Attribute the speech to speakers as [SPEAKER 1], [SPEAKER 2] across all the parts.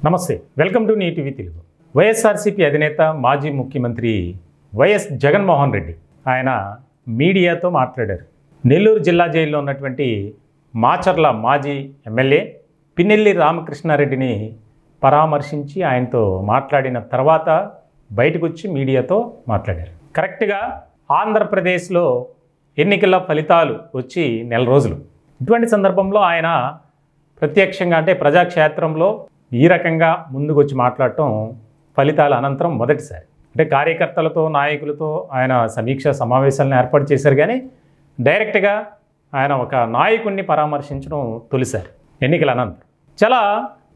[SPEAKER 1] నమస్తే, welcome to నీటీవీ Telugu. YSRCP అధినేత మాజీ ముఖ్యమంత్రి వైఎస్ జగన్మోహన్ రెడ్డి ఆయన మీడియాతో మాట్లాడారు. నెల్లూరు జిల్లా జైల్లో ఉన్నటువంటి మాచర్ల మాజీ ఎమ్మెల్యే పిన్నెల్లి రామకృష్ణారెడ్డిని పరామర్శించి ఆయనతో మాట్లాడిన తర్వాత బయటకు వచ్చి మీడియాతో మాట్లాడారు. కరెక్ట్గా ఆంధ్రప్రదేశ్లో ఎన్నికల ఫలితాలు వచ్చి నెల రోజులు. ఇటువంటి సందర్భంలో ఆయన ప్రత్యక్షంగా అంటే ప్రజాక్షేత్రంలో ఈ రకంగా ముందుకు వచ్చి మాట్లాడటం ఫలితాల అనంతరం మొదటిసారి. అంటే కార్యకర్తలతో నాయకులతో ఆయన సమీక్షా సమావేశాలను ఏర్పాటు చేశారు, కానీ డైరెక్ట్గా ఆయన ఒక నాయకుడిని పరామర్శించడం తొలిసారి ఎన్నికల అనంతరం. చాలా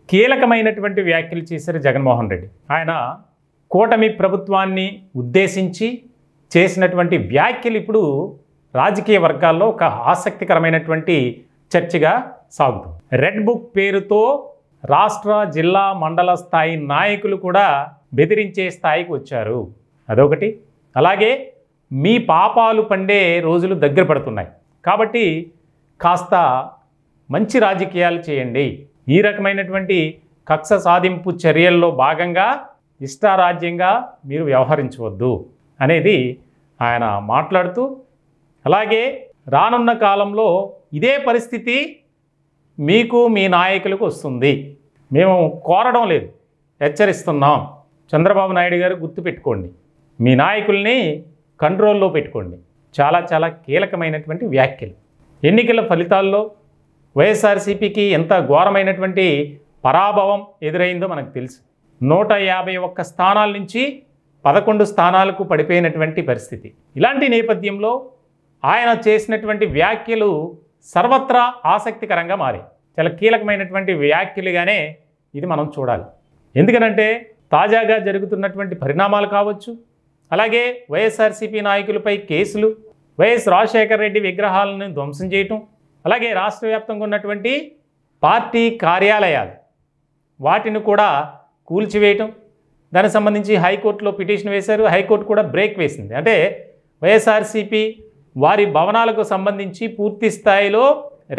[SPEAKER 1] కీలకమైనటువంటి వ్యాఖ్యలు చేశారు జగన్మోహన్ రెడ్డి. ఆయన కూటమి ప్రభుత్వాన్ని ఉద్దేశించి చేసినటువంటి వ్యాఖ్యలు ఇప్పుడు రాజకీయ వర్గాల్లో ఒక ఆసక్తికరమైనటువంటి చర్చగా సాగుతుంది. రెడ్ బుక్ పేరుతో రాష్ట్ర, జిల్లా, మండల స్థాయి నాయకులు కూడా బెదిరించే స్థాయికి వచ్చారు. అదొకటి. అలాగే మీ పాపాలు పండే రోజులు దగ్గర పడుతున్నాయి కాబట్టి కాస్త మంచి రాజకీయాలు చేయండి, ఈ రకమైనటువంటి కక్ష సాధింపు చర్యల్లో భాగంగా ఇష్టారాజ్యంగా మీరు వ్యవహరించవద్దు అనేది ఆయన మాట్లాడుతూ, అలాగే రానున్న కాలంలో ఇదే పరిస్థితి మీకు మీ నాయకులకు వస్తుంది, మేము కోరడం లేదు, హెచ్చరిస్తున్నాం. చంద్రబాబు నాయుడు గారు గుర్తుపెట్టుకోండి, మీ నాయకుల్ని కంట్రోల్లో పెట్టుకోండి. చాలా చాలా కీలకమైనటువంటి వ్యాఖ్యలు. ఎన్నికల ఫలితాల్లో వైఎస్ఆర్సీపీకి ఎంత ఘోరమైనటువంటి పరాభవం ఎదురైందో మనకు తెలుసు. 151 స్థానాల నుంచి 11 స్థానాలకు పడిపోయినటువంటి పరిస్థితి. ఇలాంటి నేపథ్యంలో ఆయన చేసినటువంటి వ్యాఖ్యలు సర్వత్రా ఆసక్తికరంగా మారాయి. చాలా కీలకమైనటువంటి వ్యాఖ్యలుగానే ఇది మనం చూడాలి. ఎందుకనంటే తాజాగా జరుగుతున్నటువంటి పరిణామాలు కావచ్చు, అలాగే వైఎస్ఆర్సీపీ నాయకులపై కేసులు, వైఎస్ రాజశేఖర రెడ్డి విగ్రహాలను ధ్వంసం చేయటం, అలాగే రాష్ట్ర వ్యాప్తంగా ఉన్నటువంటి పార్టీ కార్యాలయాలు వాటిని కూడా కూల్చివేయటం, దానికి సంబంధించి హైకోర్టులో పిటిషన్ వేశారు. హైకోర్టు కూడా బ్రేక్ వేసింది. అంటే వైఎస్ఆర్సీపీ వారి భవనాలకు సంబంధించి పూర్తి స్థాయిలో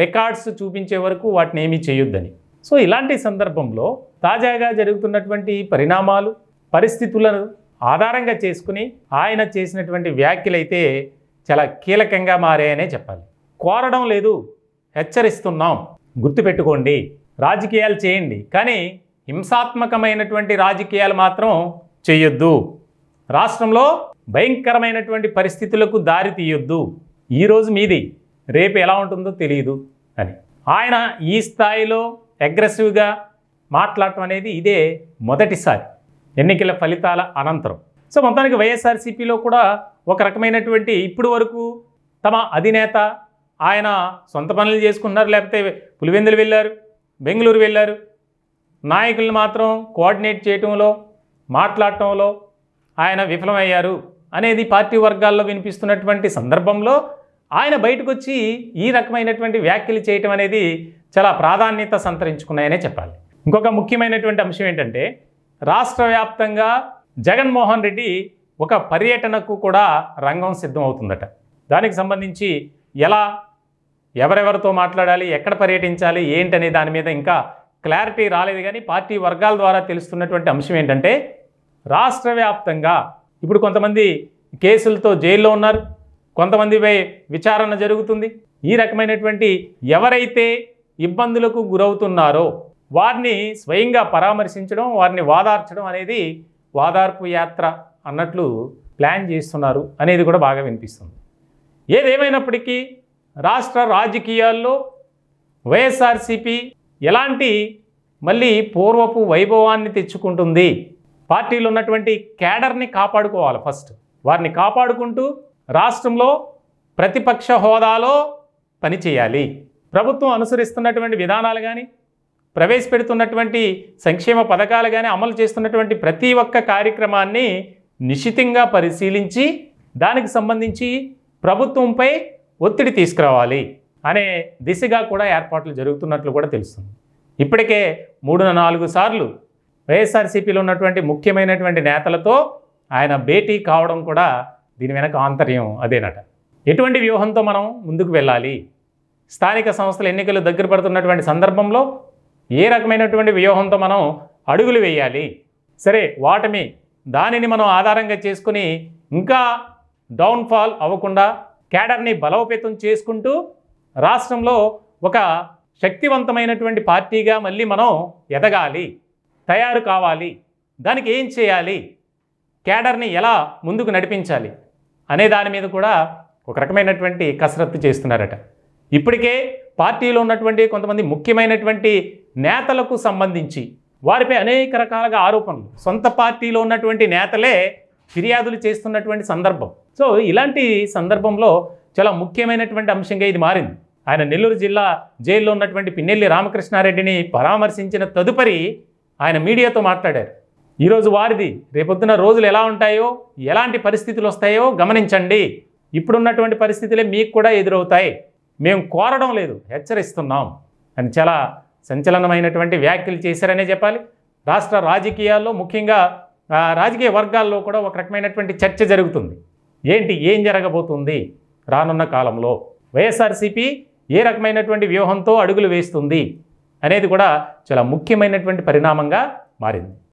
[SPEAKER 1] రికార్డ్స్ చూపించే వరకు వాటిని ఏమీ చేయొద్దని. సో ఇలాంటి సందర్భంలో తాజాగా జరుగుతున్నటువంటి పరిణామాలు, పరిస్థితులను ఆధారంగా చేసుకుని ఆయన చేసినటువంటి వ్యాఖ్యలు అయితే చాలా కీలకంగా మారాయనే చెప్పాలి. కోరడం లేదు, హెచ్చరిస్తున్నాం, గుర్తుపెట్టుకోండి, రాజకీయాలు చేయండి, కానీ హింసాత్మకమైనటువంటి రాజకీయాలు మాత్రం చేయొద్దు, రాష్ట్రంలో భయంకరమైనటువంటి పరిస్థితులకు దారి తీయొద్దు, ఈరోజు మీది రేపు ఎలా ఉంటుందో తెలియదు అని ఆయన ఈ స్థాయిలో అగ్రెసివ్గా మాట్లాడటం అనేది ఇదే మొదటిసారి ఎన్నికల ఫలితాల అనంతరం. సో మొత్తానికి వైఎస్ఆర్సీపీలో కూడా ఒక రకమైనటువంటి ఇప్పుడు వరకు తమ అధినేత ఆయన సొంత పనులు చేసుకున్నారు, లేకపోతే పులివెందులు వెళ్ళారు, బెంగళూరు వెళ్ళారు, నాయకులను మాత్రం కోఆర్డినేట్ చేయటంలో, మాట్లాడటంలో ఆయన విఫలమయ్యారు అనేది పార్టీ వర్గాల్లో వినిపిస్తున్నటువంటి సందర్భంలో ఆయన బయటకు వచ్చి ఈ రకమైనటువంటి వ్యాఖ్యలు చేయటం అనేది చాలా ప్రాధాన్యత సంతరించుకున్నాయనే చెప్పాలి. ఇంకొక ముఖ్యమైనటువంటి అంశం ఏంటంటే రాష్ట్ర వ్యాప్తంగా జగన్మోహన్ రెడ్డి ఒక పర్యటనకు కూడా రంగం సిద్ధమవుతుందట. దానికి సంబంధించి ఎలా, ఎవరెవరితో మాట్లాడాలి, ఎక్కడ పర్యటించాలి ఏంటనే దాని మీద ఇంకా క్లారిటీ రాలేదు. కానీ పార్టీ వర్గాల ద్వారా తెలుస్తున్నటువంటి అంశం ఏంటంటే రాష్ట్ర వ్యాప్తంగా ఇప్పుడు కొంతమంది కేసులతో జైల్లో ఉన్నారు, కొంతమందిపై విచారణ జరుగుతుంది. ఈ రకమైనటువంటి ఎవరైతే ఇబ్బందులకు గురవుతున్నారో వారిని స్వయంగా పరామర్శించడం, వారిని వాదార్చడం అనేది వాదార్పు యాత్ర అన్నట్లు ప్లాన్ చేస్తున్నారు అనేది కూడా బాగా వినిపిస్తుంది. ఏదేమైనప్పటికీ రాష్ట్ర రాజకీయాల్లో వైఎస్ఆర్సీపీ ఎలాంటి మళ్ళీ పూర్వపు వైభవాన్ని తెచ్చుకుంటుంది, పార్టీలో ఉన్నటువంటి క్యాడర్ని కాపాడుకోవాలి. ఫస్ట్ వారిని కాపాడుకుంటూ రాష్ట్రంలో ప్రతిపక్ష హోదాలో పనిచేయాలి. ప్రభుత్వం అనుసరిస్తున్నటువంటి విధానాలు కానీ, ప్రవేశపెడుతున్నటువంటి సంక్షేమ పథకాలు కానీ, అమలు చేస్తున్నటువంటి ప్రతి ఒక్క కార్యక్రమాన్ని నిశితంగా పరిశీలించి దానికి సంబంధించి ప్రభుత్వంపై ఒత్తిడి తీసుకురావాలి అనే దిశగా కూడా ఏర్పాట్లు జరుగుతున్నట్లు కూడా తెలుస్తుంది. ఇప్పటికే 3-4 సార్లు వైఎస్ఆర్సీపీలో ఉన్నటువంటి ముఖ్యమైనటువంటి నేతలతో ఆయన భేటీ కావడం కూడా దీని వెనక ఆంతర్యం అదేనట. ఎటువంటి వ్యూహంతో మనం ముందుకు వెళ్ళాలి, స్థానిక సంస్థల ఎన్నికలు దగ్గర పడుతున్నటువంటి సందర్భంలో ఏ రకమైనటువంటి వ్యూహంతో మనం అడుగులు వేయాలి. సరే, ఓటమి దానిని మనం ఆధారంగా చేసుకుని ఇంకా డౌన్ఫాల్ అవ్వకుండా క్యాడర్ని బలోపేతం చేసుకుంటూ రాష్ట్రంలో ఒక శక్తివంతమైనటువంటి పార్టీగా మళ్ళీ మనం ఎదగాలి, తయారు కావాలి. దానికి ఏం చేయాలి, క్యాడర్ని ఎలా ముందుకు నడిపించాలి అనే దాని మీద కూడా ఒక రకమైనటువంటి కసరత్తు చేస్తున్నారట. ఇప్పటికే పార్టీలో ఉన్నటువంటి కొంతమంది ముఖ్యమైనటువంటి నేతలకు సంబంధించి వారిపై అనేక రకాలుగా ఆరోపణలు సొంత పార్టీలో ఉన్నటువంటి నేతలే ఫిర్యాదులు చేస్తున్నటువంటి సందర్భం. సో ఇలాంటి సందర్భంలో చాలా ముఖ్యమైనటువంటి అంశంగా ఇది మారింది. ఆయన నెల్లూరు జిల్లా జైల్లో ఉన్నటువంటి పిన్నెల్లి రామకృష్ణారెడ్డిని పరామర్శించిన తదుపరి ఆయన మీడియాతో మాట్లాడారు. ఈరోజు వారిది, రేపొద్దున రోజులు ఎలా ఉంటాయో, ఎలాంటి పరిస్థితులు వస్తాయో గమనించండి. ఇప్పుడున్నటువంటి పరిస్థితులే మీకు కూడా ఎదురవుతాయి. మేము కోరడం లేదు, హెచ్చరిస్తున్నాం అని చాలా సంచలనమైనటువంటి వ్యాఖ్యలు చేశారనే చెప్పాలి. రాష్ట్ర రాజకీయాల్లో ముఖ్యంగా రాజకీయ వర్గాల్లో కూడా ఒక రకమైనటువంటి చర్చ జరుగుతుంది. ఏం జరగబోతుంది రానున్న కాలంలో, వైఎస్ఆర్సీపీ ఏ రకమైనటువంటి వ్యూహంతో అడుగులు వేస్తుంది అనేది కూడా చాలా ముఖ్యమైనటువంటి పరిణామంగా మారింది.